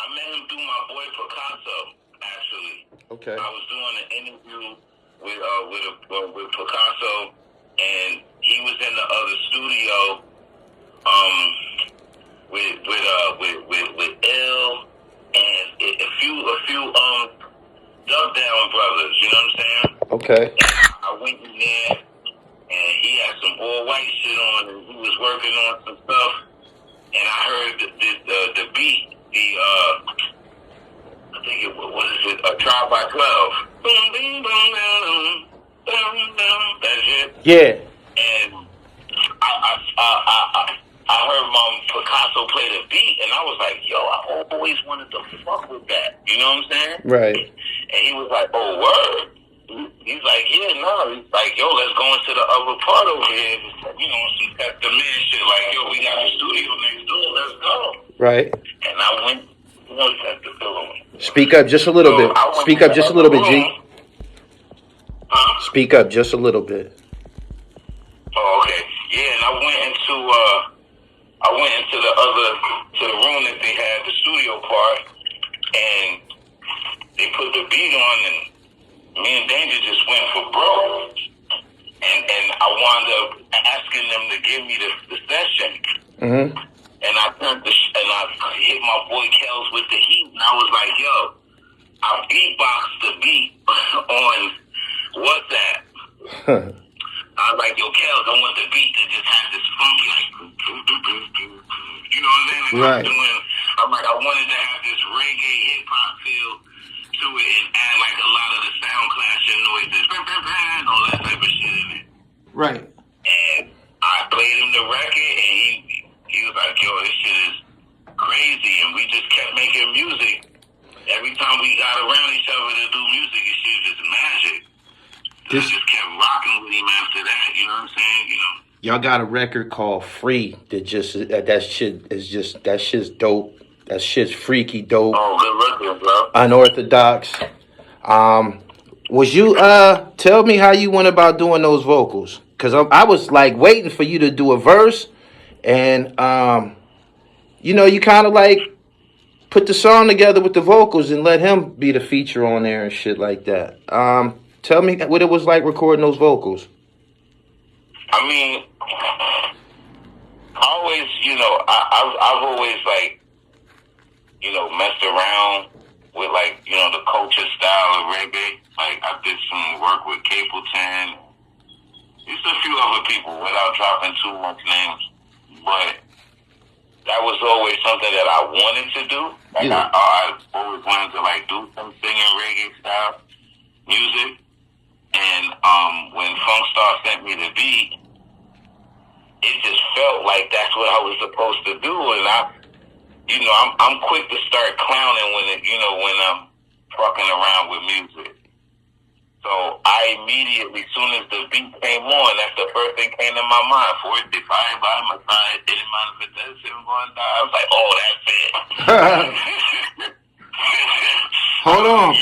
I met him through my boy Picasso, actually. Okay. I was doing an interview with Picasso, and he was in the other studio with Ill and a few Dub Down brothers. You know what I'm saying? Okay. And I went in there, and he had some all white shit on, and he was working on some stuff, and I heard the beat, I think it was, what is it, a Tribe by 12. Boom, boom, boom, boom, boom, boom, that shit. Yeah. And I heard Mom Picasso play the beat, and I was like, yo, I always wanted to fuck with that. You know what I'm saying? Right. And he was like, oh, word? He's like, yeah, no. He's like, yo, let's go into the other part over here. You know, some testament shit. Like, yo, we got the studio next door. Let's go. Right. And I went, you know, that's the feeling. Speak up just a little bit. Speak up just a little bit, G. Huh? Speak up just a little bit. Oh, okay. Yeah, and I went into the room that they had, the studio part, and they put the beat on, and me and Danger just went for broke. And I wound up asking them to give me the session. Mm-hmm. And I hit my boy Kels with the heat, and I was like, yo, I beatboxed the beat on WhatsApp. I was like, yo, Kels, I want the beat to just have this funky, like, you know what I'm saying? Like, right. I'm like, I wanted to have this reggae hip-hop feel to it and add, like, a lot of the sound clashing noises, all that type of shit in it. Right. And I played him the record, and he was like, yo, this shit is crazy, and we just kept making music. Every time we got around each other to do music, it shit was just magic. I just kept rocking with him after that, you know what I'm saying? You know. Y'all got a record called Free that that shit's dope. That shit's freaky dope. Oh, good looking, bro. Unorthodox. Was you tell me how you went about doing those vocals? Cause I was like waiting for you to do a verse, and you know, you kind of like put the song together with the vocals and let him be the feature on there and shit like that. Tell me what it was like recording those vocals. I mean, always, you know, I've always, like, you know, messed around with, like, you know, the culture style of reggae. Like, I did some work with Capleton. There's a few other people without dropping too much names. But that was always something that I wanted to do. Like, yeah. I always wanted to, like, do some singing reggae style music. And when Funk Star sent me the beat, it just felt like that's what I was supposed to do. And I'm quick to start clowning when I'm fucking around with music. So I immediately, as soon as the beat came on, that's the first thing came to my mind. For it, if I by my side, didn't manifest, I was like, oh, that's it. Hold on.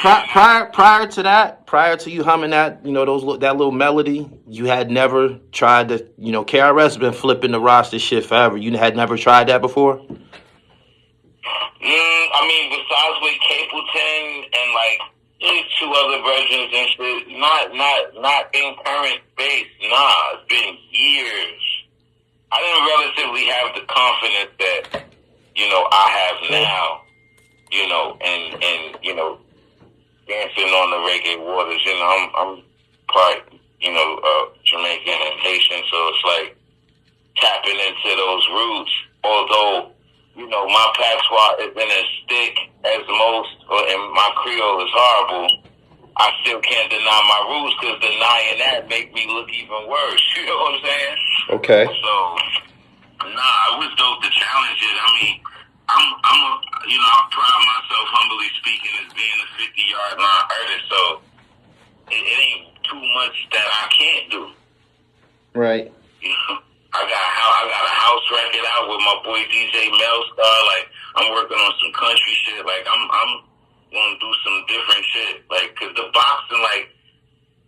Prior to you humming that, you know, that little melody, you had never tried to, you know, KRYST been flipping the roster shit forever. You had never tried that before? I mean, besides with Capleton and like two other versions and shit, not in current space. Nah, it's been years. I didn't relatively have the confidence that, you know, I have now. You know, and you know, dancing on the reggae waters. You know, I'm part, you know, Jamaican and Haitian, so it's like tapping into those roots. Although, you know, my patois isn't as thick as most, and my Creole is horrible, I still can't deny my roots, because denying that make me look even worse. You know what I'm saying? Okay. So, nah, it was dope to challenge it. I mean, I pride myself, humbly speaking, as being a 50-yard line artist, so it ain't too much that I can't do. Right. You know, I got a house record out with my boy DJ Melstar. Like, I'm working on some country shit. Like, I'm gonna do some different shit. Like, cause the boxing, like,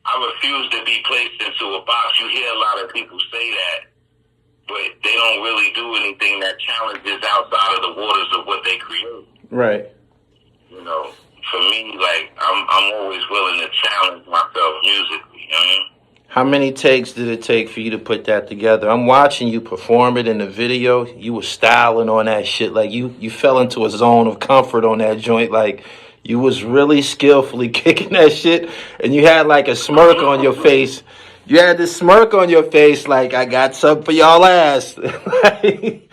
I refuse to be placed into a box. You hear a lot of people say that, but they don't really do anything that challenges outside of the waters of what they create. Right. for me, like, I'm always willing to challenge myself musically, you know what I mean? How many takes did it take for you to put that together? I'm watching you perform it in the video. You were styling on that shit. Like you fell into a zone of comfort on that joint. Like you was really skillfully kicking that shit. And you had like a smirk on your face. You had this smirk on your face like I got something for y'all ass. Like, I mean,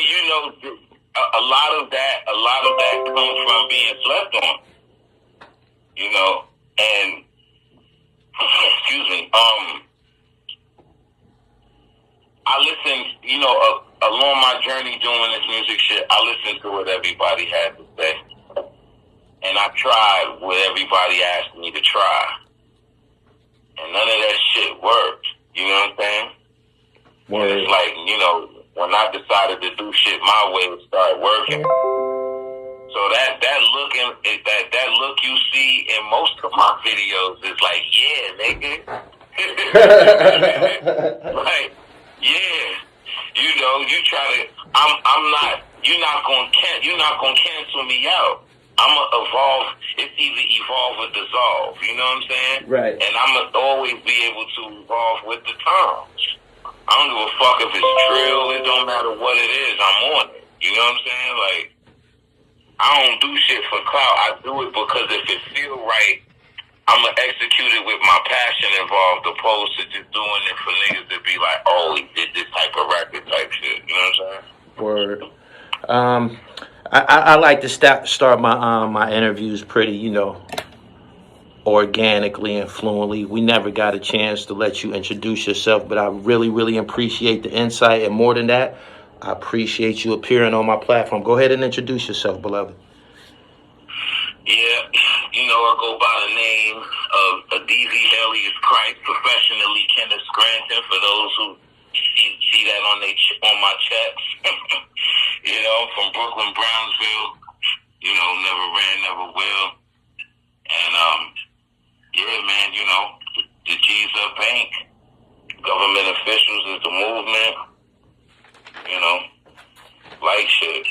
you know, a lot of that comes from being slept on, you know, and excuse me, I listened, you know, along my journey doing this music shit, I listened to what everybody had to say, and I tried what everybody asked me to try, and none of that shit worked. You know what I'm saying? Word. And it's like, you know, when I decided to do shit my way, it started working. So that look you see in most of my videos is like, yeah, nigga. Like, yeah. You know, you try to you're not gonna cancel me out. I'ma evolve. It's either evolve or dissolve. You know what I'm saying? Right. And I'ma always be able to evolve with the times. I don't give a fuck if it's trill. It don't matter what it is. I'm on it. You know what I'm saying? Like, I don't do shit for clout. I do it because if it feel right, I'm going to execute it with my passion involved, opposed to just doing it for niggas to be like, oh, he did this type of record type shit. You know what I'm saying? Word. I like to start my interviews pretty, you know, organically and fluently. We never got a chance to let you introduce yourself, but I really, really appreciate the insight. And more than that, I appreciate you appearing on my platform. Go ahead and introduce yourself, beloved. Yeah, you know, I go by the name of Alias Khryst, professionally Kenneth Scranton, for those who see that on my checks. You know, I'm from Brooklyn, Brownsville. You know, never ran, never will. And, yeah, man, you know, the G's up Inc. Government officials is the movement. You know, like shit.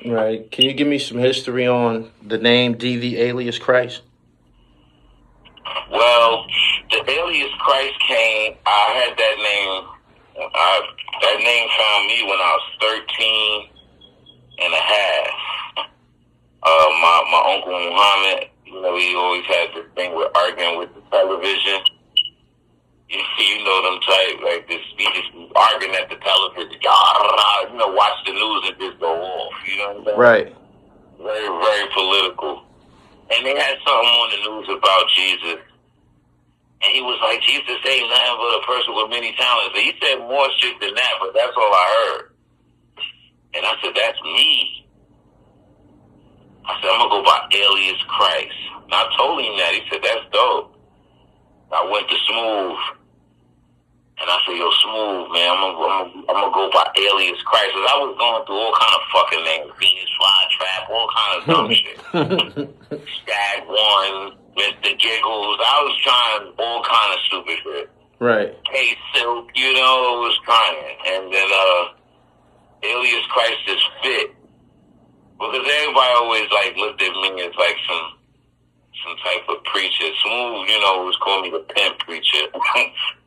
Right. Can you give me some history on the name Alias Khryst? Well, the Alias Khryst came, I had that name, that name found me when I was 13 and a half. My uncle Muhammad, you know, he always had this thing with arguing with the television. You know them type, like this, he just arguing at the television, you know, watch the news and just go off, you know what I'm saying? Right. Very, very political. And they had something on the news about Jesus. And he was like, Jesus ain't nothing but a person with many talents. And he said more shit than that, but that's all I heard. And I said, that's me. I said, I'm going to go by Alias Khryst. And I told him that. He said, that's dope. I went to Smooth. And I said, yo, Smooth, man, I'm gonna go by Alias Khryst. Cause I was going through all kind of fucking names. Venus Flytrap, all kind of dumb shit. Stag One, Mr. Giggles. I was trying all kind of stupid shit. Right. K-Silk, you know, I was trying. And then Alias Khryst just fit. Because everybody always like looked at me as like some type of preacher. Smooth, you know, was calling me the pimp preacher.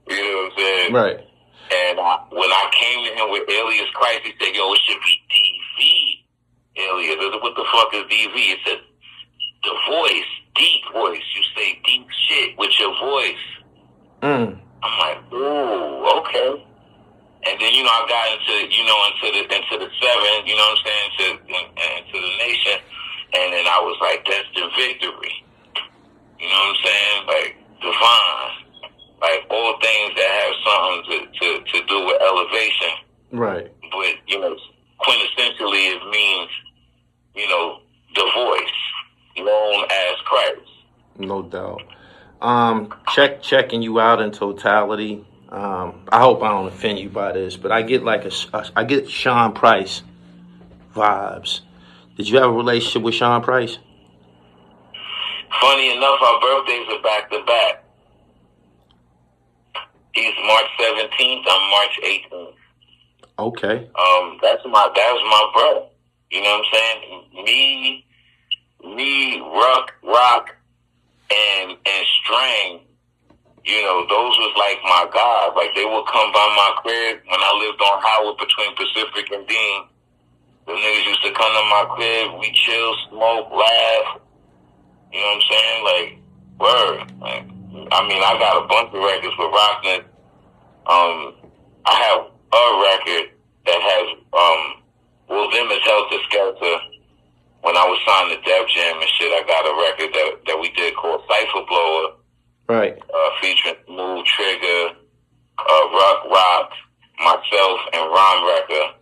You know what I'm saying? Right. And when I came to him with Alias Khryst, he said, yo, it should be DV Alias. I said, what the fuck is DV? He said, the voice, deep voice. You say deep shit with your voice. I'm like, ooh, okay. And then, you know, I got into the seven, you know what I'm saying, into the nation. And then I was like, destined victory. You know what I'm saying? Like, divine. Like, all things that have something to do with elevation. Right. But, you know, quintessentially it means, you know, the voice, known as Christ. No doubt. Checking you out in totality. I hope I don't offend you by this, but I get like I get Sean Price vibes. Did you have a relationship with Sean Price? Funny enough, our birthdays are back to back. He's March 17th. I'm March 18th. Okay. That was my brother. You know what I'm saying? Me, me, Rock, and Strang, you know, those was like my guys. Like, they would come by my crib when I lived on Howard between Pacific and Dean. The niggas used to come to my crib, we chill, smoke, laugh. You know what I'm saying? Like, word. Like, I mean, I got a bunch of records with Rocknet. I have a record that has, well, them is Helter Skelter. When I was signed to Def Jam and shit, I got a record that we did called Cypher Blower. Right. Featuring Smooth, TRIGGA, Rock, myself, and Ron Wrecker,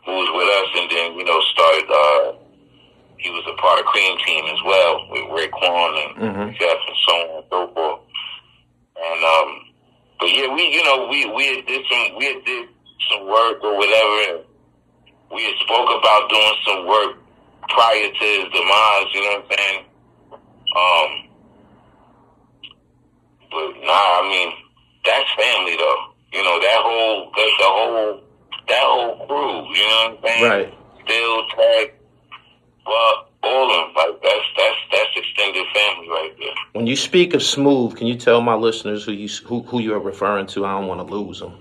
who was with us and then, you know, started, he was a part of Cream Team as well with Raekwon and Jeff and so on and so forth. And, but yeah, we did some work or whatever, and we had spoke about doing some work prior to his demise, you know what I'm saying? But nah, I mean, that's family though. You know, that whole crew, you know what I'm saying? Right. Still Tag, but all of them, like that's extended family right there. When you speak of Smooth, can you tell my listeners who you are referring to? I don't want to lose them.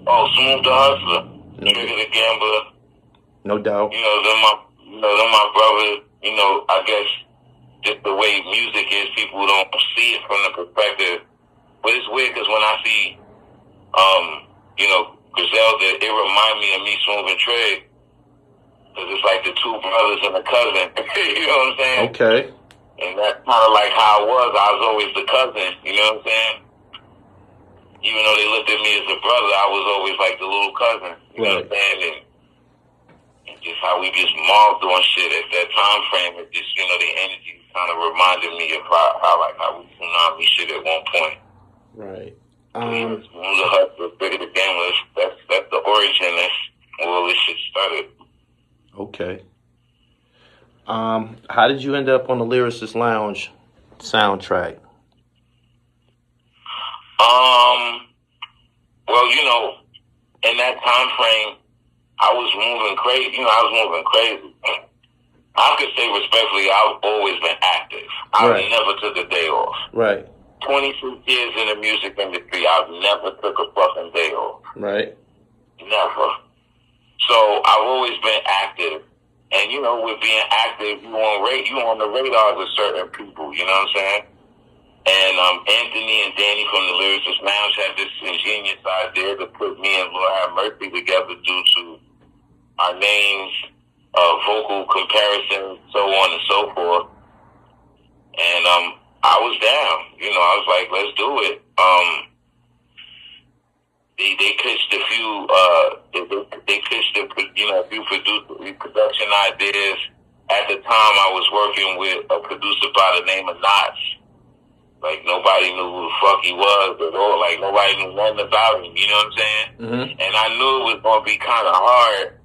Oh, Smooth Da Hustla, Trigger the Gambler. No doubt. You know, they're my brother. You know, I guess just the way music is, people don't see it from the perspective. But it's weird because when I see, you know, Griselda, it reminds me of me, Smooth and Trigg. Because it's like the two brothers and a cousin. You know what I'm saying? Okay. And that's kind of like how I was. I was always the cousin. You know what I'm saying? Even though they looked at me as a brother, I was always like the little cousin. You know what I'm saying? And just how we just mobbed on shit at that time frame. It just, you know, the energy kind of reminded me of how we tsunami shit at one point. Right. The Hustler, Bigger the Gamblers, that's the origin. That's where all this shit started. Okay. How did you end up on the Lyricist Lounge soundtrack? Well, you know, in that time frame, I was moving crazy. You know, I was moving crazy. I could say respectfully, I've always been active. I never took a day off. Right. 26 years in the music industry, I've never took a fucking day off. Right. Never. So I've always been active. And, you know, with being active, you on the radars of certain people, you know what I'm saying? And Anthony and Danny from the Lyricist Lounge had this ingenious idea to put me and Lord Have Mercy together due to our names, vocal comparisons, so on and so forth. And I was down. You know, I was like, let's do it. They pitched a few, they pitched a few production ideas. At the time, I was working with a producer by the name of Knots. Like, nobody knew who the fuck he was at all. Like, nobody knew nothing about him, you know what I'm saying? Mm-hmm. And I knew it was going to be kind of hard,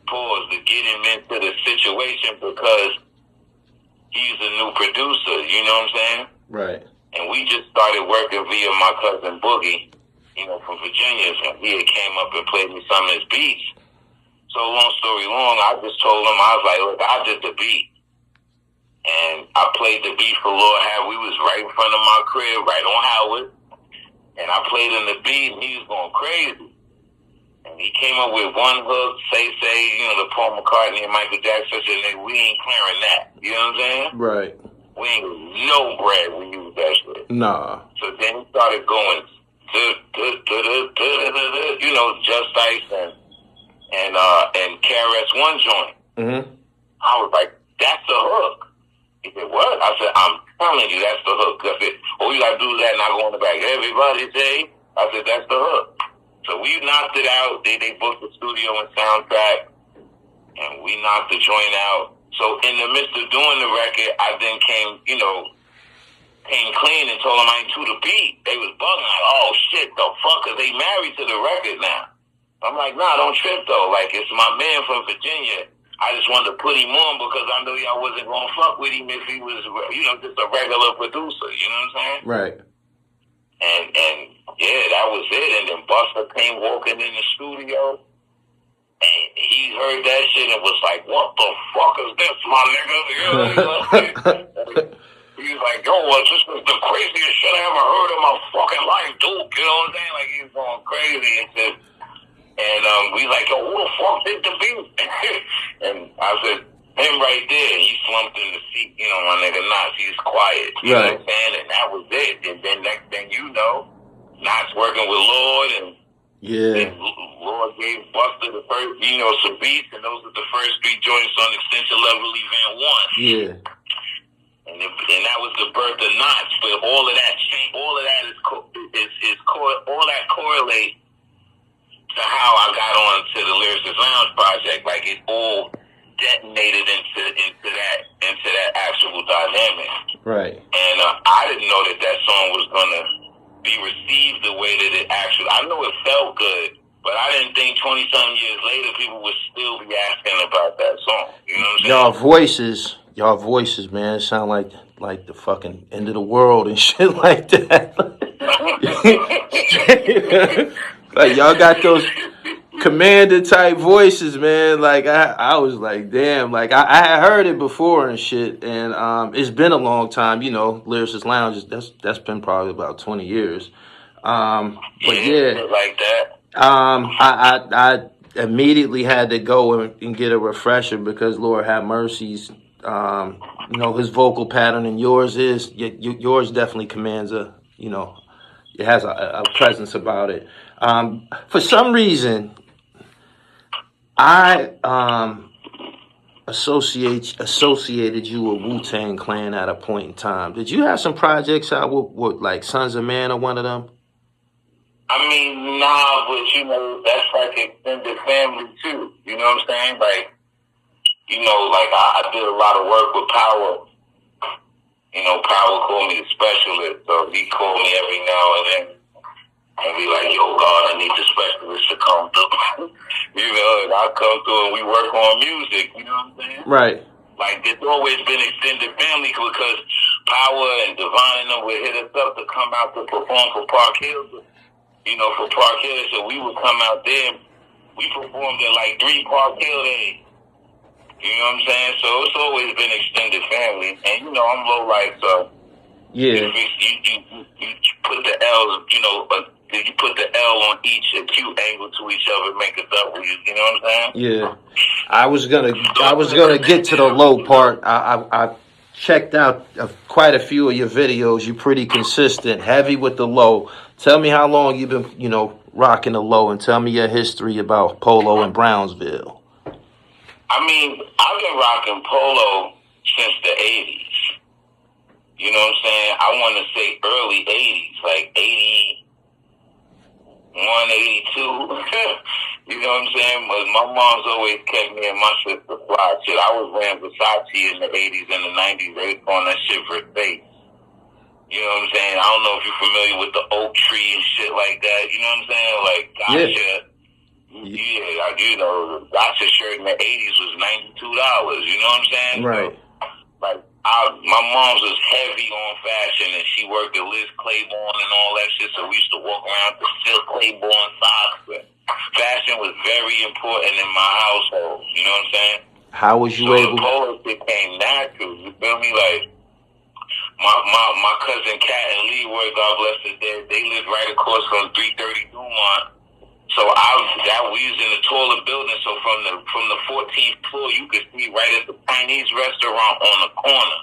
to get him into the situation because he's a new producer, you know what I'm saying? Right. And we just started working via my cousin Boogie, you know, from Virginia, and he had came up and played me some of his beats. So long story long, I just told him, I was like, look, I did the beat. And I played the beat for Lord Have. We was right in front of my crib, right on Howard. And I played in the beat, and he was going crazy. And he came up with one hook, say, you know, the Paul McCartney and Michael Jackson, and we ain't clearing that. You know what I'm saying? Right. We ain't no bread when you use that shit. Nah. So then he started going, you know, Just Ice and KRYST joint. Mm-hmm. I was like, that's the hook. He said, what? I said, I'm telling you, that's the hook. I said, oh, you got to do that and I go in the back. Everybody say, I said, that's the hook. So we knocked it out. They booked the studio and soundtrack, and we knocked the joint out. So in the midst of doing the record, I then came clean and told them I ain't to the beat. They was bugging like, oh, shit, the fuck, because they married to the record now. I'm like, nah, don't trip, though. Like, it's my man from Virginia. I just wanted to put him on because I knew y'all wasn't going to fuck with him if he was, you know, just a regular producer. You know what I'm saying? Right. And yeah, that was it. And then Buster came walking in the studio. And he heard that shit and was like, "What the fuck is this, my nigga?" You know, he was like, "Yo, this was the craziest shit I ever heard in my fucking life, dude." You know what I'm saying? Like, he was going crazy and shit. And we like, "Yo, who the fuck did the beat?" And I said, "Him right there." He slumped in the seat. You know, my nigga Knox, he's quiet. You know what I'm saying? And that was it. And then next thing you know, Knox working with Lord and Lord gave Buster the first, some beats, and those are the first 3 joints on Extension Level Event 1. Yeah. And that was the birth of Knots. But all of that all that correlate to how I got on to the Lyricist Lounge project. Like, it all detonated into that actual dynamic. Right. And I didn't know that song was gonna be received the way that it actually. I know it felt good, but I didn't think 20-something years later people would still be asking about that song. You know what I'm saying? Y'all voices, man, it sound like the fucking end of the world and shit like that. Like, y'all got those commander type voices, man. Like, I was like, damn. Like, I had heard it before and shit, and it's been a long time. You know, Lyricist Lounge, that's been probably about 20 years. But yeah, like that. I immediately had to go and get a refresher because Lord have mercies. His vocal pattern and yours definitely commands it has a presence about it. For some reason, I associated you with Wu-Tang Clan at a point in time. Did you have some projects out with like Sons of Man or one of them? I mean, nah, but that's like extended family too. You know what I'm saying? Like, like I did a lot of work with Power. Power called me the specialist, so he called me every now and then and be like, "Yo, God, I need the specialist to come through." And I come through and we work on music. You know what I'm saying? Right. Like, it's always been extended family because Power and Divine and them would hit us up to come out to perform for Park Hills. For Park Hill, so we would come out there. We performed at like 3 Park Hill days. You know what I'm saying? So it's always been extended family, and I'm low life, so yeah. You put the L's, but you put the L on each acute angle to each other, make a double. You know what I'm saying? Yeah. I was gonna get to the low part. I checked out quite a few of your videos. You're pretty consistent, heavy with the low. Tell me how long you've been, rocking the low, and tell me your history about Polo in Brownsville. I mean, I've been rocking Polo since the 80s. You know what I'm saying? I want to say early 80s, like 81, 82. You know what I'm saying? But my mom's always kept me and my sister fly. Shit, I was wearing Versace in the 80s and the 90s. They was on that shit for face. You know what I'm saying? I don't know if you're familiar with the oak tree and shit like that. You know what I'm saying? Like, gotcha. Yeah, the gotcha shirt in the 80s was $92. You know what I'm saying? Right. So, like, my mom's was heavy on fashion, and she worked at Liz Claiborne and all that shit, so we used to walk around with Phil Claiborne socks. Fashion was very important in my household. You know what I'm saying? How was you able? The polo shit came natural. You feel me? Like, my cousin Kat and Leroy, God bless the dead, they lived right across from 330 Dumont. So we was in a taller building. So from the 14th floor, you could see right at the Chinese restaurant on the corner,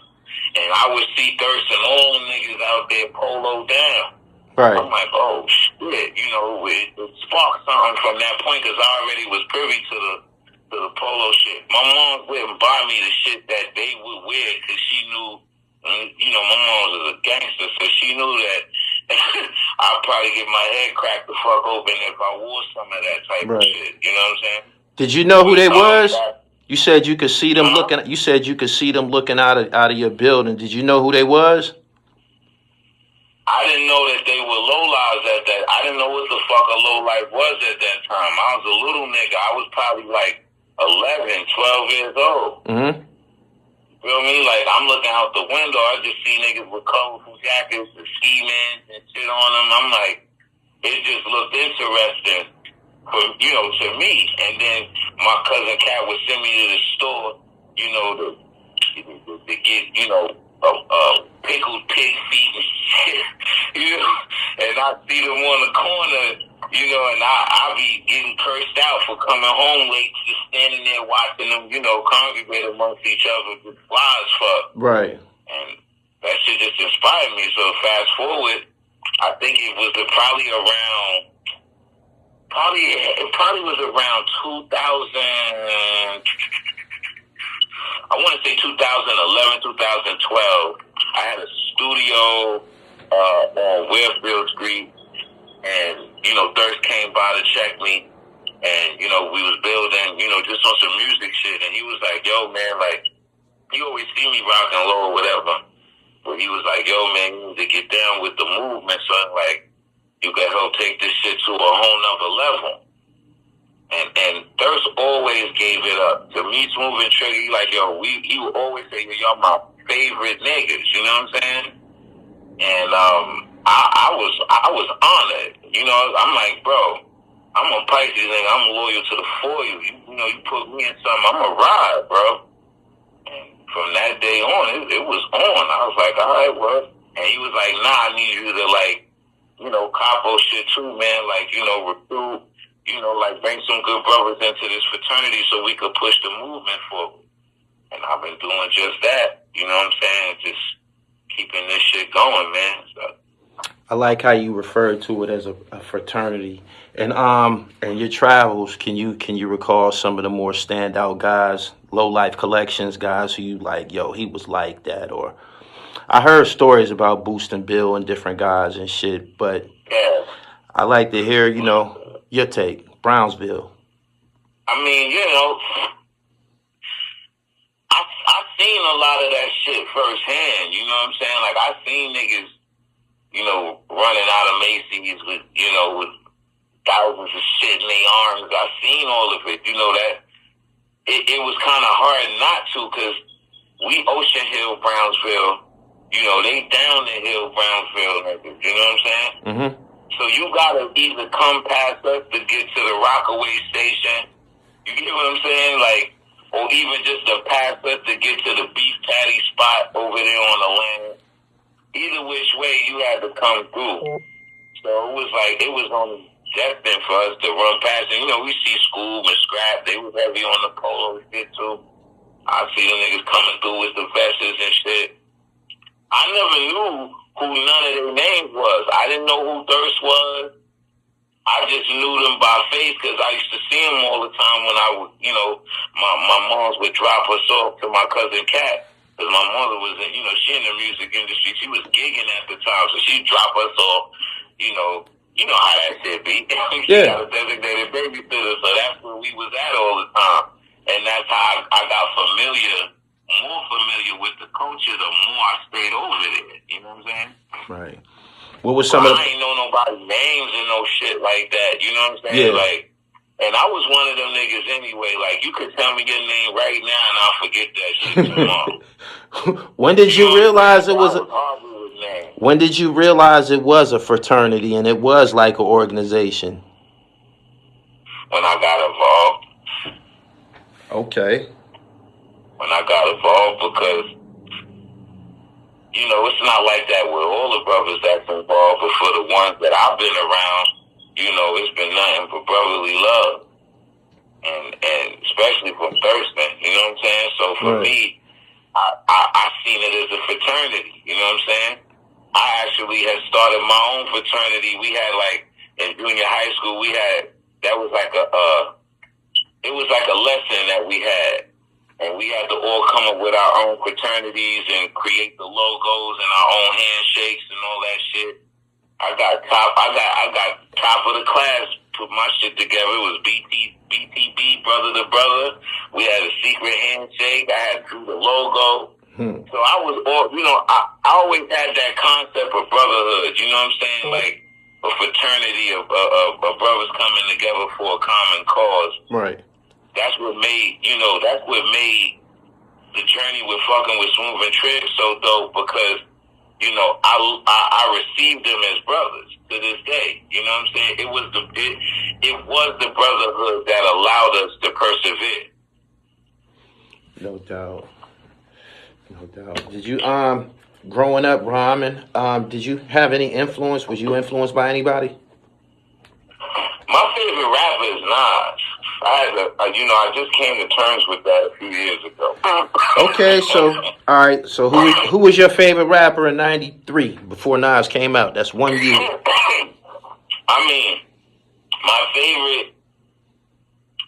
and I would see Thirst and all the niggas out there polo down. Right. I'm like, oh shit, it sparked something from that point because I already was privy to the polo shit. My mom wouldn't buy me the shit that they would wear because she knew. My mom was a gangster, so she knew that I'd probably get my head cracked the fuck open if I wore some of that type of shit. You know what I'm saying? Did you know who they was? You said you could see them looking. You said you could see them looking out of your building. Did you know who they was? I didn't know that they were lowlives at that. I didn't know what the fuck a lowlife was at that time. I was a little nigga. I was probably like 11, 12 years old. Mm-hmm. You feel me? Like, I'm looking out the window. I just see niggas with colorful jackets and ski mans and shit on them. I'm like, it just looked interesting. for, you know, to me. And then my cousin Cat would send me to the store, you know, to get, you know, pickled pig feet and shit, you know. And I see them on the corner, you know, and I be getting cursed out for coming home late, just standing there watching them, you know, congregate amongst each other with flies fuck. Right. And that shit just inspired me. So fast forward, I think it was probably was around 2000. I want to say 2011, 2012. I had a studio on Westfield Street, and you know, Thirst came by to check me, and you know, we was building, you know, just on some music shit, and he was like, "Yo, man, like, you always see me rocking low or whatever." But he was like, "Yo, man, you need to get down with the movement, son. Like, you can help take this shit to a whole nother level." And Thirst always gave it up. To me, Smooth and Trigger, he like, yo, he would always say, y'all my favorite niggas, you know what I'm saying? And I was honored. You know, I'm like, bro, I'm a Pisces nigga, I'm loyal to the four of you. You know, you put me in something, I'm a ride, bro. And from that day on, it was on. I was like, all right, well. And he was like, nah, I need you to, like, you know, capo shit too, man. Like, you know, recruit, you know, like, bring some good brothers into this fraternity so we could push the movement forward. And I've been doing just that, you know what I'm saying? Just keeping this shit going, man. So. I like how you referred to it as a fraternity. And your travels, can you recall some of the more standout guys, low life collections guys who you like, yo, he was like that? Or I heard stories about Boostin' Bill and different guys and shit, but yeah. I like to hear, you know, your take, Brownsville. I mean, you know, I've seen a lot of that shit firsthand, you know what I'm saying? Like, I've seen niggas, you know, running out of Macy's with, you know, with thousands of shit in their arms. I've seen all of it, you know, that it was kind of hard not to, because we Ocean Hill, Brownsville, you know, they down the hill, Brownsville, niggas, you know what I'm saying? Mm-hmm. So you gotta either come past us to get to the Rockaway station, you get what I'm saying? Like, or even just to pass us to get to the beef patty spot over there on the land. Either which way, you had to come through. So it was only destined for us to run past. And, you know, we see Scoob and Scrap. They was heavy on the polo shit, too. I see them niggas coming through with the vests and shit. I never knew who none of their names was. I didn't know who Thirst was. I just knew them by face because I used to see them all the time when I would, you know, my moms would drop us off to my cousin Kat. Because my mother was, you know, she in the music industry. She was gigging at the time, so she'd drop us off, you know how that shit be. She got a designated babysitter, so that's where we was at all the time. And that's how I got more familiar with the culture, the more I stayed over there. You know what I'm saying? Right. What was some of the... I ain't know nobody's names and no shit like that. You know what I'm saying? Yeah. Like, and I was one of them niggas anyway. Like, you could tell me your name right now and I'll forget that shit tomorrow. When did you realize it was a... name. When did you realize it was a fraternity and it was like an organization? When I got involved. Okay. When I got involved, because, you know, it's not like that with all the brothers that's involved, but for the ones that I've been around, you know, it's been nothing but brotherly love. And especially from Thurston, you know what I'm saying? So for me, I seen it as a fraternity, you know what I'm saying? I actually had started my own fraternity. We had, like, in junior high school, that was like it was like a lesson that we had. And we had to all come up with our own fraternities and create the logos and our own handshakes and all that shit. I got top of the class, put my shit together. It was BTB, brother to brother. We had a secret handshake. I had drew the logo. So I was all, you know, I always had that concept of brotherhood, you know what I'm saying? Like a fraternity of brothers coming together for a common cause. Right. That's what made the journey with fucking with Smooth and Trigg so dope, because I received them as brothers to this day. You know what I'm saying? It was the brotherhood that allowed us to persevere. No doubt. No doubt. Did you growing up rhyming, did you have any influence? Was you influenced by anybody? My favorite rapper is Nas. I just came to terms with that a few years ago. Okay, so all right, so who was your favorite rapper in '93 before Nas came out? That's 1 year. I mean, my favorite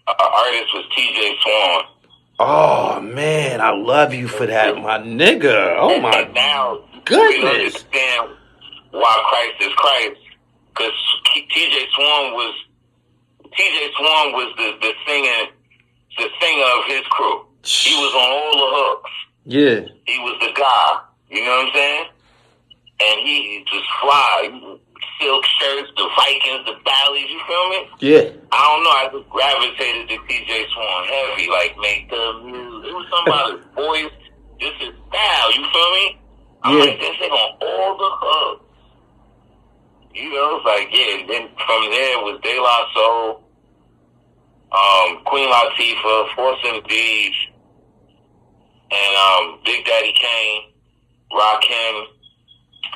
artist was TJ Swan. Oh man, I love you for that, my nigga. Oh my and now goodness. you understand why Christ is Christ, because TJ Swan was the singer of his crew. He was on all the hooks. Yeah. He was the guy. You know what I'm saying? And he just fly. Silk shirts, the Vikings, the Valleys, you feel me? Yeah. I don't know, I just gravitated to TJ Swan heavy, like make the music. It was somebody's voice, just his style, you feel me? I'm like, this nigga on all the hooks. You know, it's like, yeah, and then from there was De La Soul, Queen Latifah, Force MDs, and Big Daddy Kane, Rockin,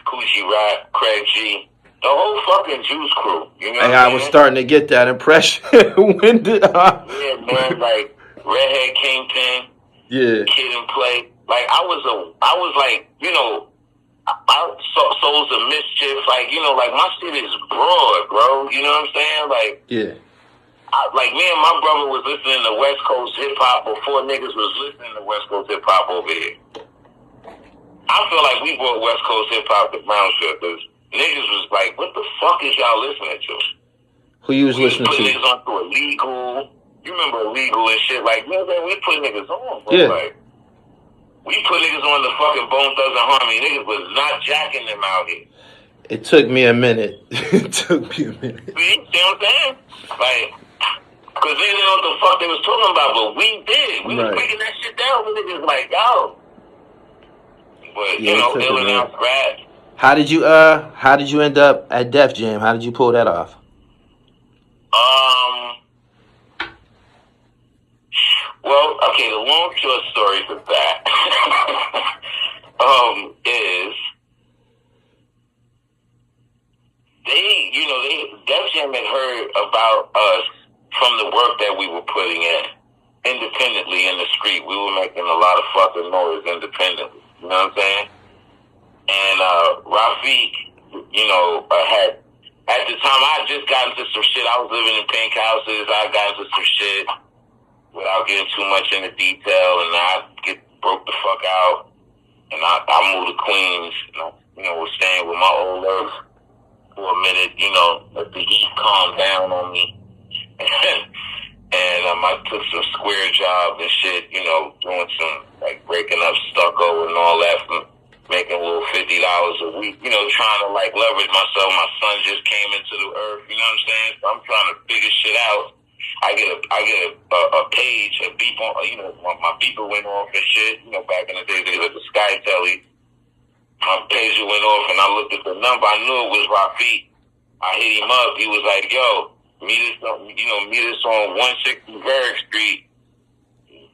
Coochie Rap, Craig G. The whole fucking Juice Crew, you know what I was starting to get that impression. When did Yeah, man, like Redhead Kingpin, yeah, Kid and Play. Like I was like, Souls of Mischief, like, like my shit is broad, bro. You know what I'm saying? Like, yeah. Like me and my brother was listening to West Coast hip hop before niggas was listening to West Coast hip hop over here. I feel like we brought West Coast hip hop to Brownsville, because niggas was like, what the fuck is y'all listening to? Who you was listening to? We put niggas on to Illegal. You remember Illegal and shit? Like, man, we put niggas on, bro. Yeah. Like, we put niggas on the fucking Bone Thugs and Harmony. Niggas was not jacking them out here. It took me a minute. It took me a minute. See what I'm saying? Like, because they didn't know what the fuck they was talking about, but we did. We was breaking that shit down. We niggas like, yo. But, ill and out scratch. How did you end up at Def Jam? How did you pull that off? Well, okay, the long short story for that is Def Jam had heard about us from the work that we were putting in independently in the street. We were making a lot of fucking noise independently. You know what I'm saying? And Rafiq, had, at the time, I had just gotten into some shit. I was living in pink houses. I got into some shit without getting too much into detail, and I broke the fuck out, and I moved to Queens, and I was staying with my old earth for a minute, let the heat calm down on me. And I took some square jobs and shit, doing some, like, breaking up stucco and all that, from making a little $50 a week, trying to, like, leverage myself. My son just came into the earth, you know what I'm saying? So I'm trying to figure shit out. I get a page, a beep on, my beeper went off and shit, back in the days, they was the Sky Telly. My pager went off, and I looked at the number. I knew it was Rafiq. I hit him up. He was like, yo, meet us on 160 Berg Street.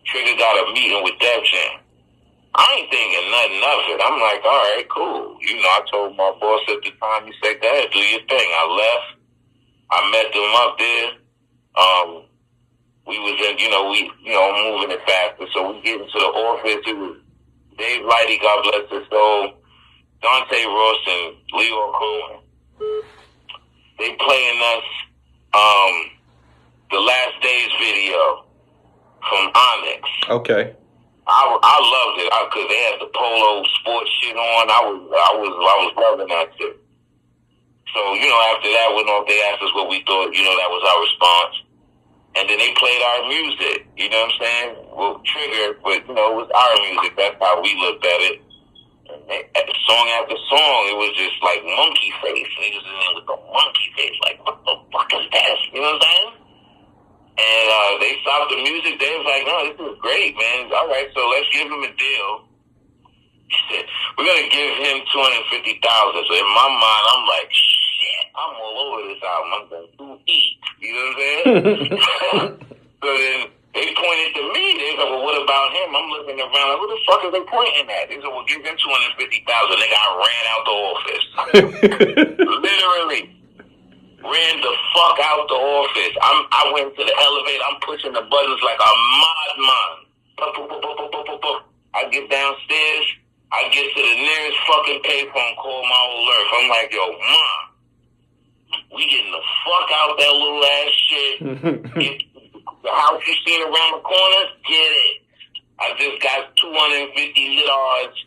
Trigger got a meeting with Def Jam. I ain't thinking nothing of it. I'm like, all right, cool. I told my boss at the time, he said, go ahead, do your thing. I left. I met them up there. We was in, moving it faster. So we get into the office. It was Dave Lighty, God bless his soul, Dante Ross, and Leo Cohen. They playing us the Last Days video from Onyx. Okay. I loved it because they had the polo sports shit on. I was loving that shit. So after that went off, they asked us what we thought. That was our response, and then they played our music. You know what I'm saying? Well, Trigger, but it was our music. That's how we looked at it. And song after song, it was just like monkey face. Niggas in there with the monkey face. Like, what the fuck is that? You know what I'm saying? And they stopped the music. They was like, no, this is great, man. All right, so let's give him a deal. He said, we're gonna give him 250,000. So in my mind, I'm like, shit, I'm all over this album. I'm going to eat. You know what I'm saying? So then they pointed to me. They said, well, what about him? I'm looking around like, what the fuck are they pointing at? They said, well, give him 250,000. Nigga, I ran out the office. Literally ran the fuck out the office. I went to the elevator. I'm pushing the buttons like a madman. I get downstairs. I get to the nearest fucking payphone, call my old Earth. I'm like, yo, Mom, we getting the fuck out that little ass shit. The house you seen around the corner, get it. I just got 250 lit odds.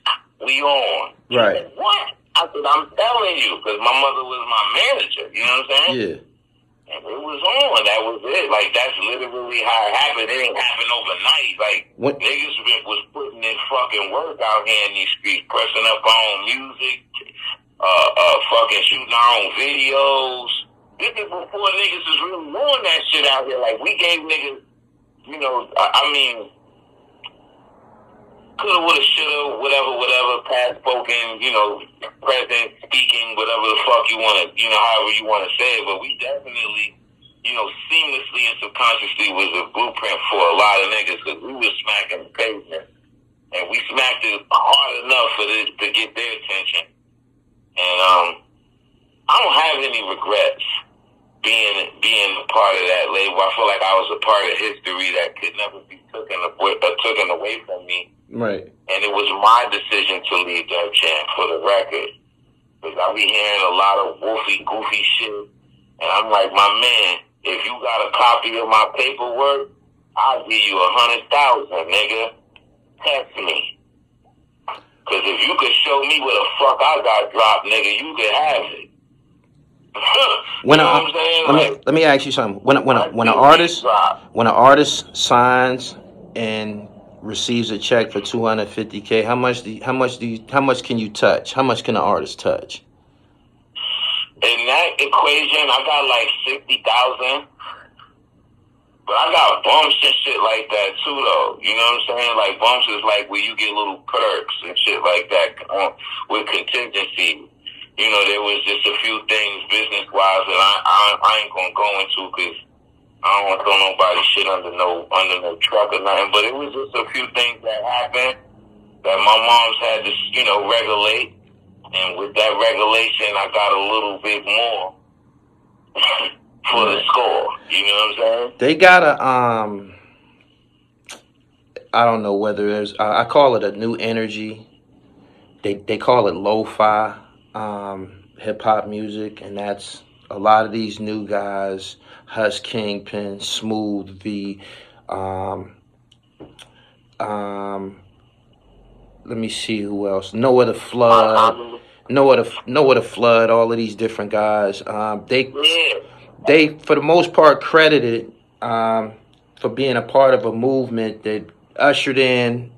We on. Right. Said, what? I said, I'm telling you, because my mother was my manager. You know what I'm saying? Yeah. And it was on. That was it. Like, that's literally how it happened. It didn't happen overnight. Like, what? Niggas was putting in fucking work out here in these streets, pressing up our own music, fucking shooting our own videos. This is before niggas was really doing that shit out here. Like, we gave niggas, you know, I mean, coulda, woulda, shoulda, whatever, past spoken, you know, present, speaking, whatever the fuck you want to, you know, however you want to say it. But we definitely, you know, seamlessly and subconsciously was a blueprint for a lot of niggas because we was smacking the pavement. And we smacked it hard enough for this to get their attention. And I don't have any regrets being a part of that label. I feel like I was a part of history that could never be taken away from me. Right. And it was my decision to leave Def Jam, for the record. Because I be hearing a lot of goofy shit. And I'm like, my man, if you got a copy of my paperwork, I'll give you 100,000, nigga. Text me. Because if you could show me where the fuck I got dropped, nigga, you could have it. You know what I'm saying? Let me ask you something. When an artist signs and receives a check for $250K, how much can you touch? How much can an artist touch? In that equation, I got like 60,000. But I got bumps and shit like that too, though. You know what I'm saying? Like, bumps is like where you get little perks and shit like that with contingency. You know, there was just a few things business-wise that I ain't gonna go into because I don't want to throw nobody shit under no truck or nothing. But it was just a few things that happened that my mom's had to, you know, regulate. And with that regulation, I got a little bit more for the score. You know what I'm saying? They got a I don't know whether there's I call it a new energy. They call it lo-fi hip hop music, and that's a lot of these new guys, Hush Kingpin, Smooth V, let me see who else. Noah the Flood, all of these different guys. They for the most part credited for being a part of a movement that ushered in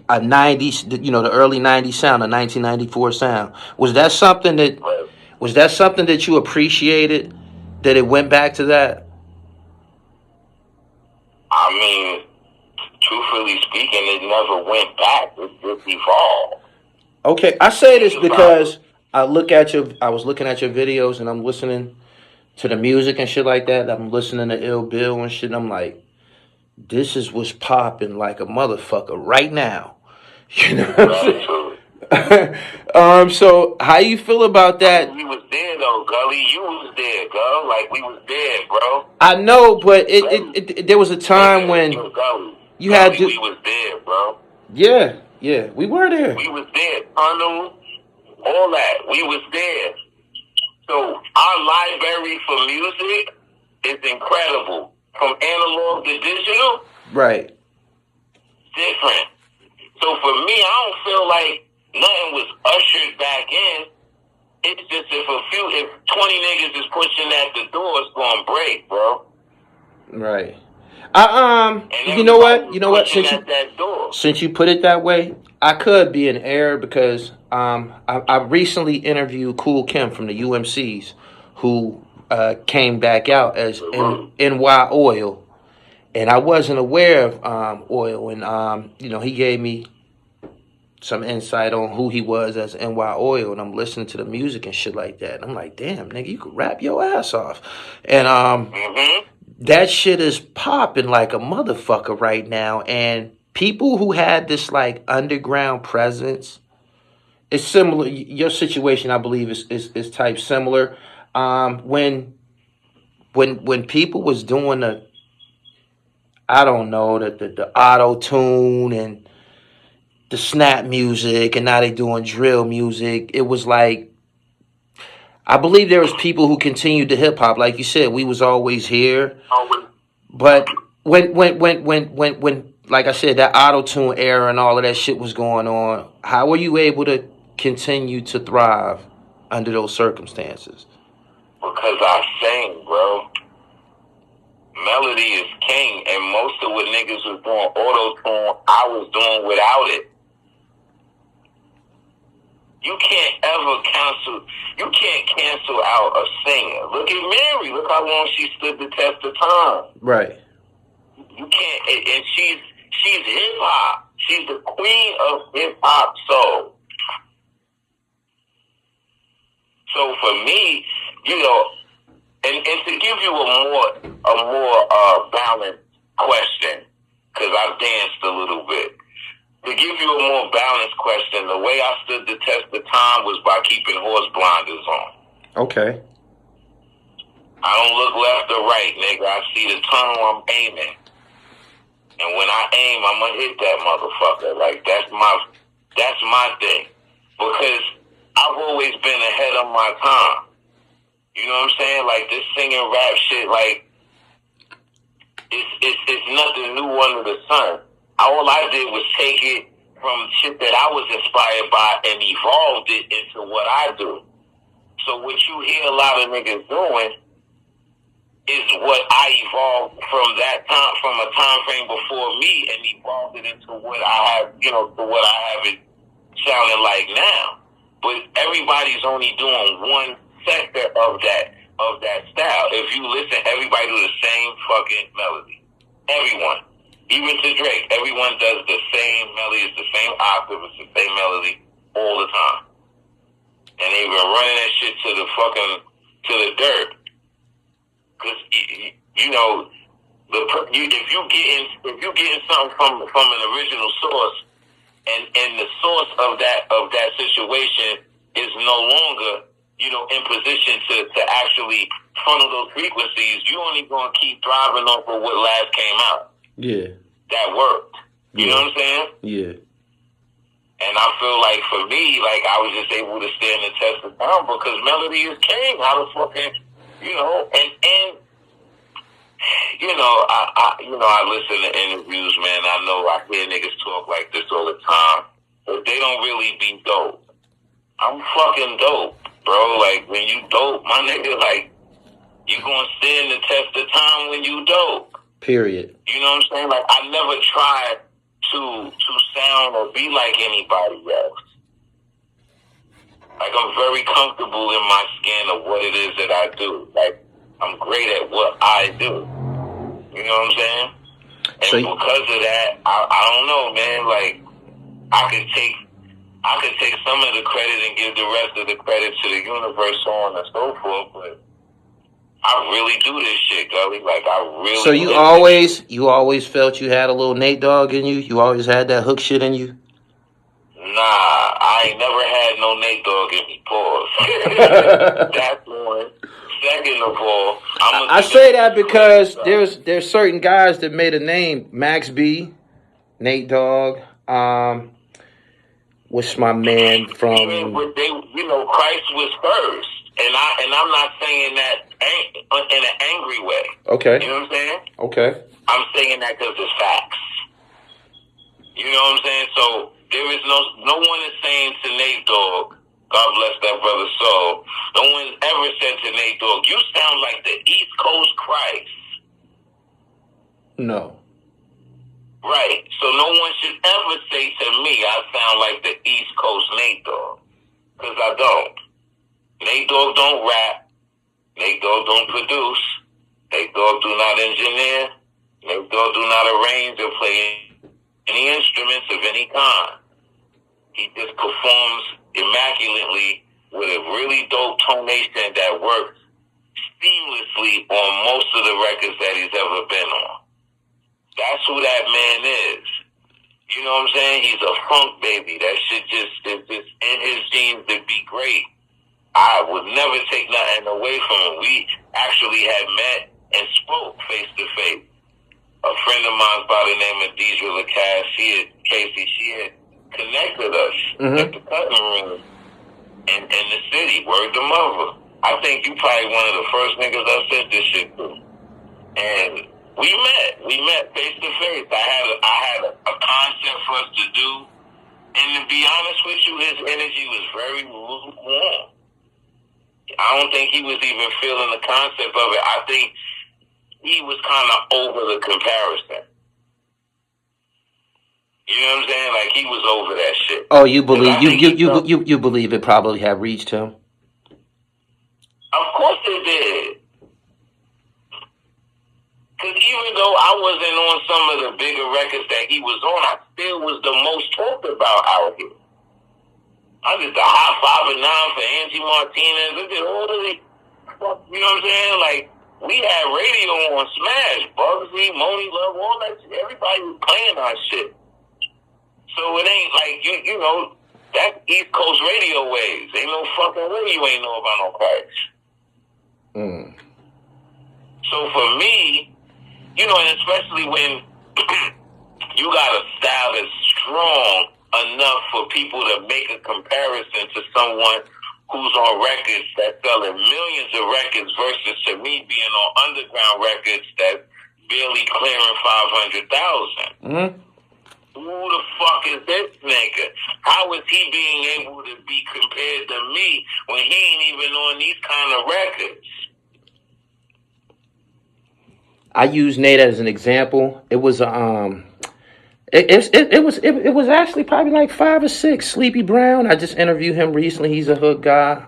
a 90s, you know, the early 90s sound, a 1994 sound. Was that something that you appreciated, that it went back to that? I mean, truthfully speaking, it never went back. It just evolved. Okay, I say this because I was looking at your videos and I'm listening to the music and shit like that. I'm listening to Ill Bill and shit. And I'm like, this is what's popping like a motherfucker right now. You know what I'm saying? So how you feel about that? We was there though, Gully. You was there, girl. Like, we was there, bro. I know, but it there was a time when you had to. We was there, bro. Yeah, we were there. We was there. Tunnel, all that. We was there. So our library for music is incredible. From analog to digital, right? Different. So for me, I don't feel like nothing was ushered back in. It's just if 20 niggas is pushing at the door, it's gonna break, bro. Right. You know what? Since you put it that way, I could be in error because I recently interviewed Cool Kim from the UMCs, who came back out as NY Oil, and I wasn't aware of Oil, and you know, he gave me some insight on who he was as NY Oil, and I'm listening to the music and shit like that. And I'm like, damn, nigga, you could rap your ass off. And that shit is popping like a motherfucker right now. And people who had this like underground presence, it's similar. Your situation, I believe, is type similar. When people was doing the, I don't know, the auto tune and the snap music, and now they doing drill music. It was like, I believe there was people who continued the hip hop, like you said. We was always here, but when like I said, that auto tune era and all of that shit was going on, how were you able to continue to thrive under those circumstances? Because I sing, bro. Melody is king, and most of what niggas was doing auto-tune, I was doing without it. You can't cancel out a singer. Look at Mary. Look how long she stood the test of time. Right. You can't, and she's hip-hop. She's the queen of hip-hop soul. So for me, you know, and to give you a more balanced question, because I've danced a little bit. To give you a more balanced question, the way I stood the test of time was by keeping horse blinders on. Okay. I don't look left or right, nigga. I see the tunnel, I'm aiming. And when I aim, I'm gonna hit that motherfucker. Like, that's my thing. Because I've always been ahead of my time. You know what I'm saying? Like, this singing rap shit, like, it's nothing new under the sun. All I did was take it from shit that I was inspired by and evolved it into what I do. So what you hear a lot of niggas doing is what I evolved from that time, from a time frame before me, and evolved it into what I have, you know, to what I have it sounding like now. But everybody's only doing one sector of that style. If you listen, everybody do the same fucking melody. Everyone. Even to Drake, everyone does the same melody, it's the same octave, it's the same melody all the time. And they've been running that shit to the dirt. Cause you know, if you getting something from an original source, and the source of that situation is no longer, you know, in position to actually funnel those frequencies, you only gonna keep thriving off of what last came out. Yeah. That worked. You know what I'm saying? Yeah. And I feel like for me, like I was just able to stand the test of time because melody is king. How the fucking, you know, and you know, I listen to interviews, man. I know I hear niggas talk like this all the time, but they don't really be dope. I'm fucking dope, bro. Like when you dope, my nigga, like you gonna stand the test of time when you dope. Period. You know what I'm saying? Like, I never tried to sound or be like anybody else. Like, I'm very comfortable in my skin of what it is that I do. Like, I'm great at what I do. You know what I'm saying? And because of that, I don't know, man. Like, I could take some of the credit and give the rest of the credit to the universe, so on and so forth, but I really do this shit, Gully. Like, I really. So you always felt you had a little Nate Dogg in you? You always had that hook shit in you? Nah, I ain't never had no Nate Dogg in me. Pause. That's one. Second of all, I say that because there's certain guys that made a name. Max B, Nate Dogg. What's my man from? You know, Christ was first. And I'm not saying that in an angry way. Okay. You know what I'm saying? Okay. I'm saying that because it's facts. You know what I'm saying? So there is no one is saying to Nate Dogg, God bless that brother's soul. No one ever said to Nate Dogg, you sound like the East Coast Christ. No. Right. So no one should ever say to me, I sound like the East Coast Nate Dogg. Because I don't. Nate Dogg don't rap. Nate Dogg don't produce. Nate Dogg do not engineer. Nate Dogg do not arrange or play any instruments of any kind. He just performs immaculately with a really dope tonation that works seamlessly on most of the records that he's ever been on. That's who that man is. You know what I'm saying? He's a funk baby. That shit just is just in his genes to be great. I would never take nothing away from him. We actually had met and spoke face to face. A friend of mine by the name of Deidre LaCasse, Casey, she had connected us at the cutting room in the city, word to mother. I think you probably one of the first niggas I said this shit to. And we met face to face. I had a concept for us to do. And to be honest with you, his energy was very lukewarm. I don't think he was even feeling the concept of it. I think he was kind of over the comparison. You know what I'm saying? Like, he was over that shit. Oh, you believe you believe it probably have reached him? Of course it did. Because even though I wasn't on some of the bigger records that he was on, I still was the most talked about out here. I did the Hot 5 and 9 for Angie Martinez. I did all of the, you know what I'm saying? Like, we had radio on Smash, Bugsy, Moni Love, all that shit. Everybody was playing our shit. So it ain't like, you know, that's East Coast radio waves. Ain't no fucking way you ain't know about no Christ. So for me, you know, and especially when you got a style that's strong enough for people to make a comparison to someone who's on records that's selling millions of records versus to me being on underground records that's barely clearing 500,000. Who the fuck is this nigga? How is he being able to be compared to me when he ain't even on these kind of records? I use Nate as an example. It was it was actually probably like 5 or 6. Sleepy Brown. I just interviewed him recently. He's a hood guy.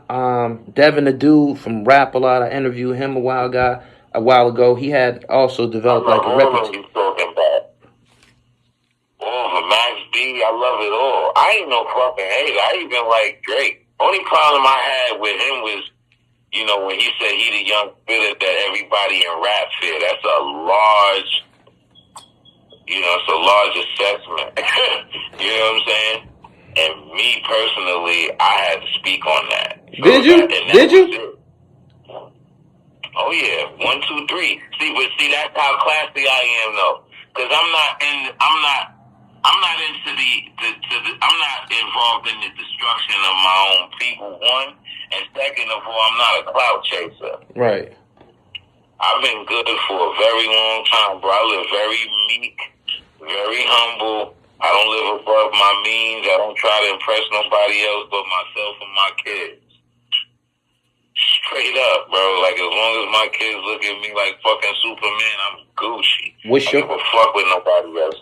Devin, the dude from Rap a Lot. I interviewed him a while ago. He had also developed like a repertoire. Oh, Max B, I love it all. I ain't no fucking hater. I even like Drake. Only problem I had with him was, you know, when he said he the young spitter that everybody in rap fear. That's a large, you know, it's a large assessment. You know what I'm saying? And me personally, I had to speak on that. So Did you? Oh yeah, 1, 2, 3. See, that's how classy I am though. Because I'm not involved in the destruction of my own people, one. And second of all, I'm not a clout chaser. Right. I've been good for a very long time, bro. I live very meek, very humble. I don't live above my means. I don't try to impress nobody else but myself and my kids. Straight up, bro. Like, as long as my kids look at me like fucking Superman, I'm Gucci. I don't give a fuck with nobody else.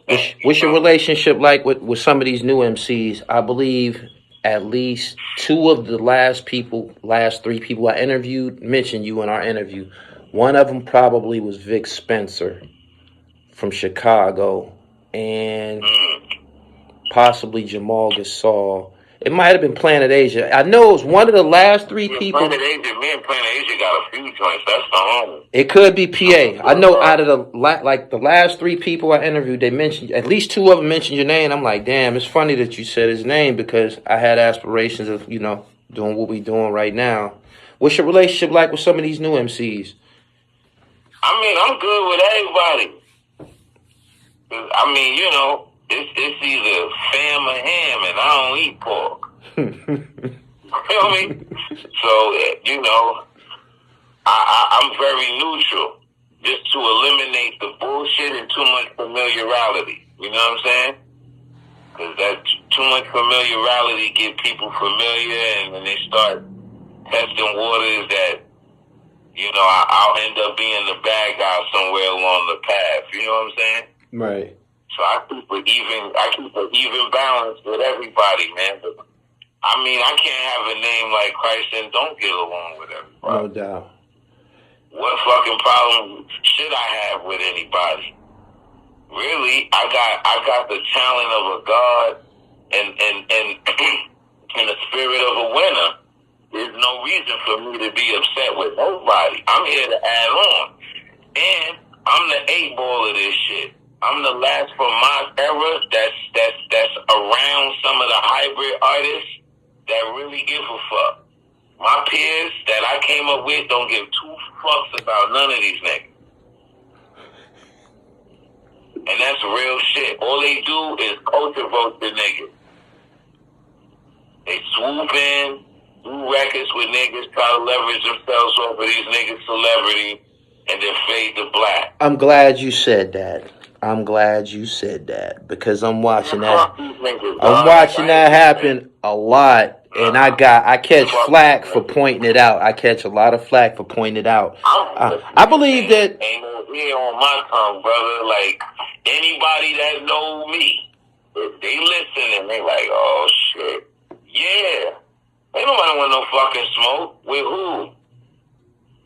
What's your relationship like with some of these new MCs? I believe at least 2 of the last 3 people I interviewed mentioned you in our interview. One of them probably was Vic Spencer from Chicago, and possibly Jamal Gasol. It might have been Planet Asia. I know it was one of the last 3 people. Planet Asia, me and Planet Asia got a few joints. That's the homie. It could be PA. I know out of the last 3 people I interviewed, they mentioned, at least 2 of them mentioned your name. I'm like, damn, it's funny that you said his name because I had aspirations of, you know, doing what we doing right now. What's your relationship like with some of these new MCs? I mean, I'm good with everybody. I mean, you know, it's either fam or ham, and I don't eat pork. You feel me? So, you know, I'm very neutral, just to eliminate the bullshit and too much familiarity. You know what I'm saying? Because that too much familiarity get people familiar, and then they start testing waters that, you know, I'll end up being the bad guy somewhere along the path. You know what I'm saying? Right. So I keep an even balance with everybody, man. But I mean, I can't have a name like Christ and don't get along with everybody. No doubt. What fucking problem should I have with anybody? Really, I got the talent of a god and in the spirit of a winner, there's no reason for me to be upset with nobody. I'm here to add on. And I'm the 8-ball of this shit. I'm the last from my era that's around some of the hybrid artists that really give a fuck. My peers that I came up with don't give two fucks about none of these niggas. And that's real shit. All they do is culture vote the niggas. They swoop in, do records with niggas, try to leverage themselves off of these niggas' celebrity, and then fade to black. I'm glad you said that. I'm glad you said that because I'm watching that. I'm watching that happen a lot, and I catch flack for pointing it out. I catch a lot of flack for pointing it out. I believe that ain't no ear on my tongue, brother. Like anybody that know me, if they listen and they like, oh shit, yeah, ain't nobody want no fucking smoke with who.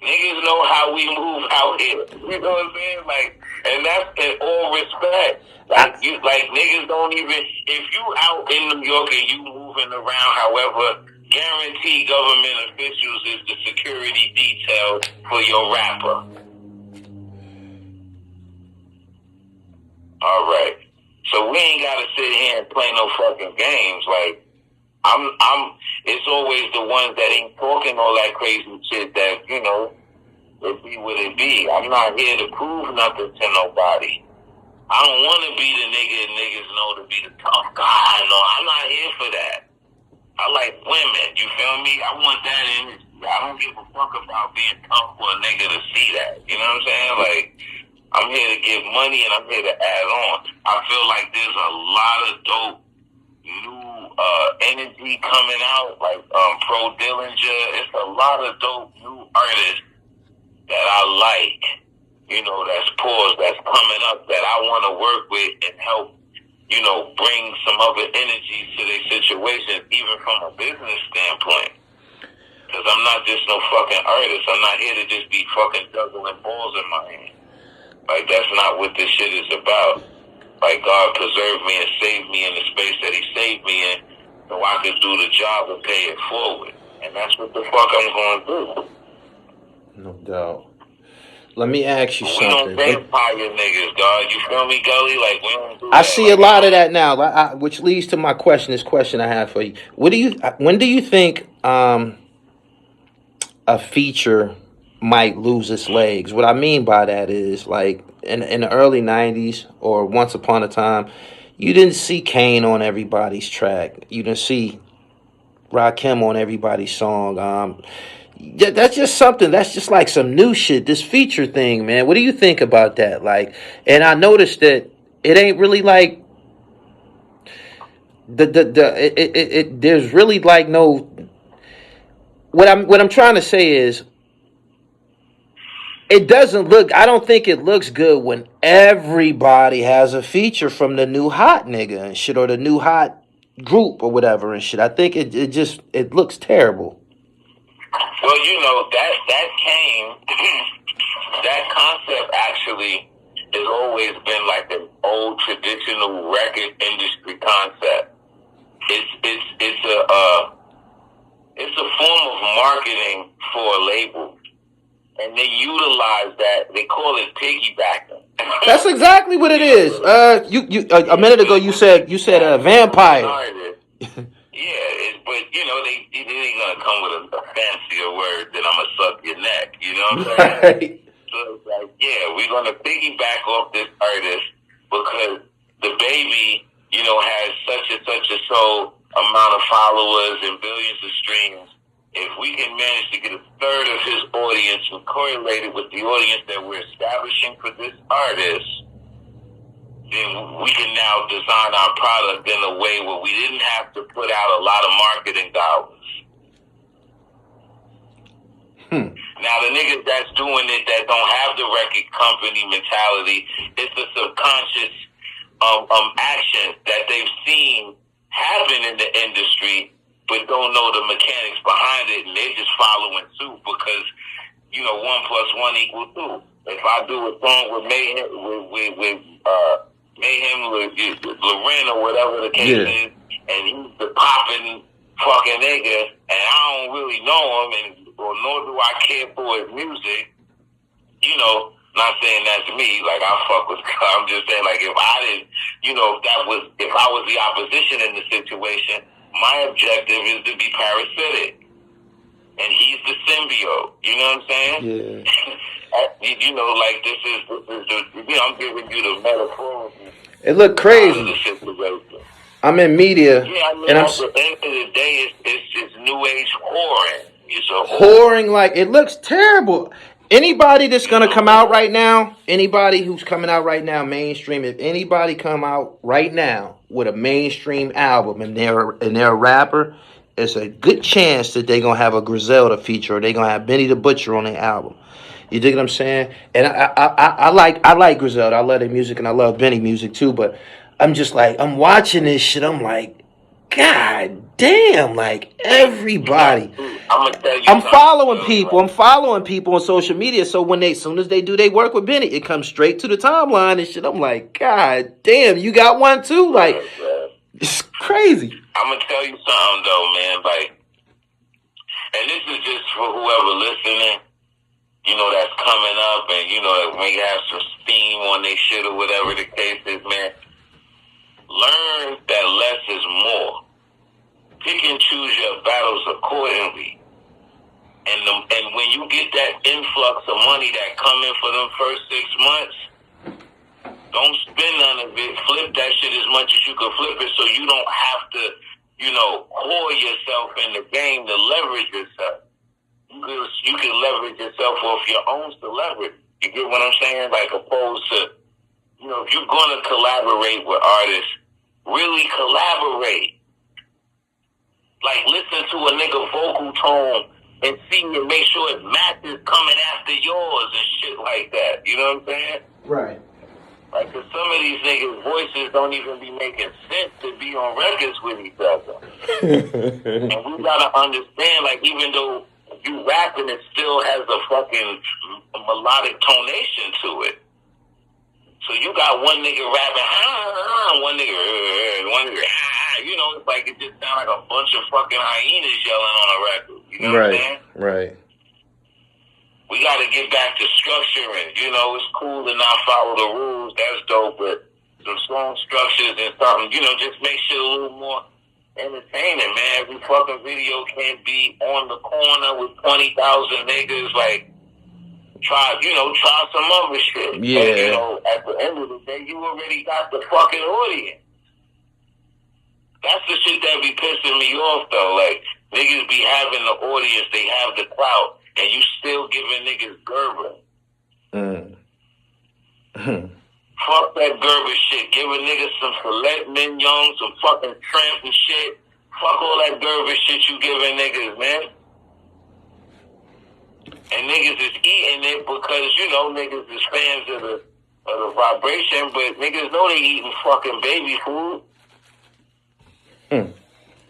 Niggas know how we move out here. You know what I'm saying? Like, and that's in all respect. Like, niggas don't even, if you out in New York and you moving around, however, guarantee government officials is the security detail for your rapper. All right. So we ain't got to sit here and play no fucking games. Like, it's always the ones that ain't talking all that crazy shit that, you know, it be what it be. I'm not here to prove nothing to nobody. I don't want to be the nigga niggas know to be the tough guy. No, I'm not here for that. I like women, you feel me? I want that in. I don't give a fuck about being tough for a nigga to see that. You know what I'm saying? Like, I'm here to give money and I'm here to add on. I feel like there's a lot of dope new energy coming out, like Pro Dillinger. It's a lot of dope new artists that I like, you know, that's paused, that's coming up, that I want to work with and help, you know, bring some other energies to their situations, even from a business standpoint. Because I'm not just no fucking artist. I'm not here to just be fucking juggling balls in my hand. Like, that's not what this shit is about. Like, God preserved me and saved me in the space that he saved me in so I could do the job and pay it forward. And that's what the fuck I'm going to do. No doubt. Let me ask you something. something. We don't vampire niggas, God. You feel me, Gully? Like, we don't do I that. see a lot of that now, which leads to my question. This question I have for you: when do you think a feature might lose its legs? What I mean by that is, like, in the early '90s or once upon a time, you didn't see Kane on everybody's track. You didn't see Rakim on everybody's song. That's just something. That's just like some new shit. This feature thing, man. What do you think about that? Like, and I noticed that it ain't really like there's really like no. What I'm trying to say is, it doesn't look. I don't think it looks good when everybody has a feature from the new hot nigga and shit, or the new hot group or whatever and shit. I think it looks terrible. Well, you know, that came, that concept actually has always been like an old traditional record industry concept. It's a form of marketing for a label, and they utilize that. They call it piggybacking. That's exactly what it is. You a minute ago you said vampire. Yeah, but you know they ain't gonna come with a fancier word than I'm gonna suck your neck. You know what I'm saying? Right. So it's like, yeah, we're gonna piggyback off this artist because the baby, you know, has such and so amount of followers and billions of streams. If we can manage to get a third of his audience and correlate it with the audience that we're establishing for this artist, then we can now design our product in a way where we didn't have to put out a lot of marketing dollars. Now, the niggas that's doing it that don't have the record company mentality, it's a subconscious action that they've seen happen in the industry, but don't know the mechanics behind it, and they're just following suit because, you know, 1 + 1 = 2. If I do a song with Mayhem, with Loren or whatever the case is, and he's the popping fucking nigga, and I don't really know him, or nor do I care for his music. You know, not saying that to me, like I fuck with. I'm just saying, like if I didn't, you know, if I was the opposition in the situation, my objective is to be parasitic, and he's the symbiote. You know what I'm saying? Yeah. You know, like this is the, you know, I'm giving you the metaphor. It looked crazy. I'm in media, yeah, I mean, and I'm at the end of the day, it's just new age whoring. It's a whoring. Like it looks terrible. Anybody that's gonna come out right now, anybody who's coming out right now, mainstream. If anybody come out right now with a mainstream album and they're a rapper, it's a good chance that they're gonna have a Griselda feature or they're gonna have Benny the Butcher on their album. You dig what I'm saying? And I like Griselda. I love their music and I love Benny music too. But I'm just like, I'm watching this shit. I'm like, God damn! Like everybody. I'm following people. I'm following people on social media. So as soon as they do they work with Benny, it comes straight to the timeline and shit. I'm like, God damn! You got one too? Like, it's crazy. I'm gonna tell you something though, man. Like, and this is just for whoever listening. You know, that's coming up, and you know that may have some steam on their shit or whatever the case is, man. Learn that less is more. Pick and choose your battles accordingly. And when you get that influx of money that come in for them first 6 months, don't spend none of it. Flip that shit as much as you can flip it so you don't have to, you know, whore yourself in the game to leverage yourself. You can leverage yourself off your own celebrity. You get what I'm saying? Like opposed to, you know, if you're going to collaborate with artists, really collaborate. Like listen to a nigga vocal tone and see and make sure it matches coming after yours and shit like that. You know what I'm saying? Right. Like, cause some of these niggas' voices don't even be making sense to be on records with each other. And we gotta understand, like, even though you rapping, it still has a fucking melodic tonation to it. So you got one nigga rapping, one nigga, you know, it's like it just sounds like a bunch of fucking hyenas yelling on a record. You know what I'm saying? Right. We got to get back to structuring. You know, it's cool to not follow the rules. That's dope, but some strong structures and something, you know, just make shit a little more entertaining, man. Every fucking video can't be on the corner with 20,000 niggas. Like, try some other shit. Yeah. But, you know, at the end of the day, you already got the fucking audience. That's the shit that be pissing me off, though. Like, niggas be having the audience, they have the clout, and you still giving niggas Gerber. Fuck that Gerber shit. Give a nigga some filet mignon, some fucking shrimp and shit. Fuck all that Gerber shit you giving niggas, man. And niggas is eating it because, you know, niggas is fans of the vibration, but niggas know they eating fucking baby food.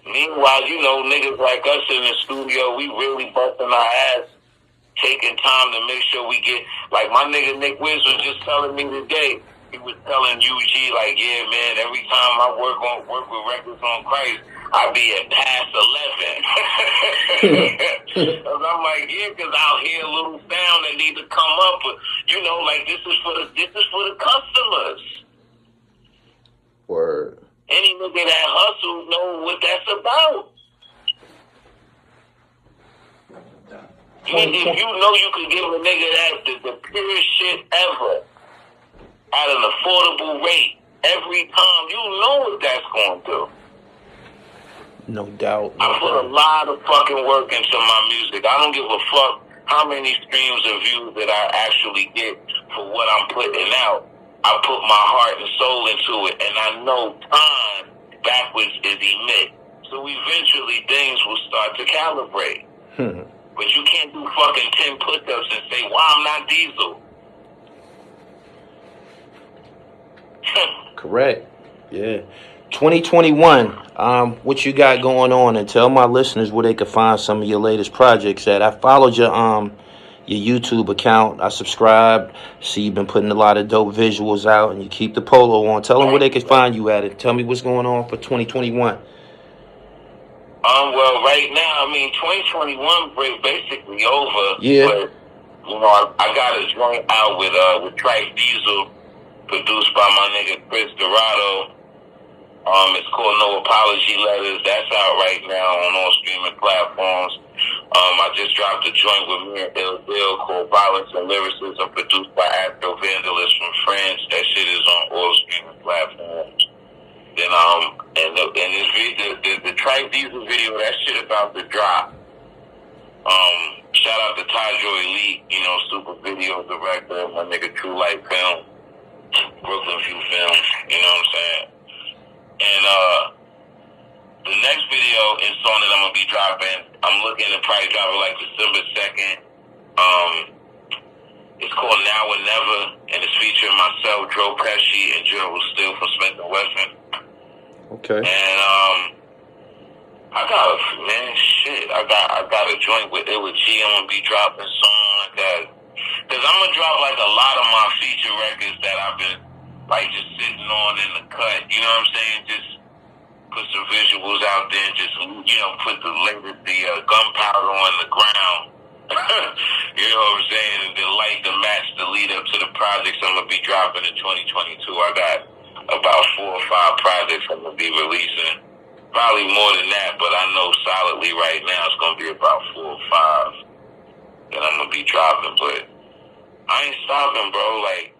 Meanwhile, you know, niggas like us in the studio, we really busting our ass, taking time to make sure we get, like my nigga Nick Wiz was just telling me today, he was telling UG, like, yeah, man, every time I work with records on KRYST, I be at past 11. Cause I'm like, yeah, cause I'll hear a little sound that need to come up, but you know, like this is for the customers. Word. Any nigga that hustle know what that's about. If you know you could give a nigga that the purest shit ever at an affordable rate every time, you know what that's going to do. No doubt. I put a lot of fucking work into my music. I don't give a fuck how many streams and views that I actually get for what I'm putting out. I put my heart and soul into it, and I know time backwards is emit. So eventually things will start to calibrate. But you can't do fucking 10 push-ups and say, "Why I'm not Diesel." Correct. Yeah. 2021. What you got going on? And tell my listeners where they can find some of your latest projects at. I followed your YouTube account. I subscribed. See you've been putting a lot of dope visuals out, and you keep the polo on. Tell them where they can find you at it. Tell me what's going on for 2021. Well, right now, I mean, 2021 break basically over. Yeah. But you know, I got a joint out with Trice Diesel, produced by my nigga KRYST. It's called No Apology Letters. That's out right now on all streaming platforms. I just dropped a joint with me and Ill Bill called Violence and Lyricism, produced by Astro Vandalist from France. That shit is on all streaming platforms. Then and this video, the Trice Diesel video, that shit about to drop. Shout out to THRU Elite, you know, super video director, my nigga True Light Film, Brooklyn View Films, you know what I'm saying? And the next video is song that I'm gonna be dropping. I'm looking to probably drop it like December 2nd. It's called Now or Never, and it's featuring myself, Joe Pesci, and Gerald Still from Smith and Wesson. Okay. And I got a joint with Illa G. I'm gonna be dropping song like that. Cause I'm gonna drop like a lot of my feature records that I've been like just sitting on in the cut. You know what I'm saying? Just put some visuals out there and just, you know, put the gunpowder on the ground. You know what I'm saying? And then light the match to lead up to the projects I'm gonna be dropping in 2022. I got about 4 or 5 projects I'm gonna be releasing. Probably more than that, but I know solidly right now it's gonna be about 4 or 5 that I'm gonna be dropping. But I ain't stopping, bro. Like,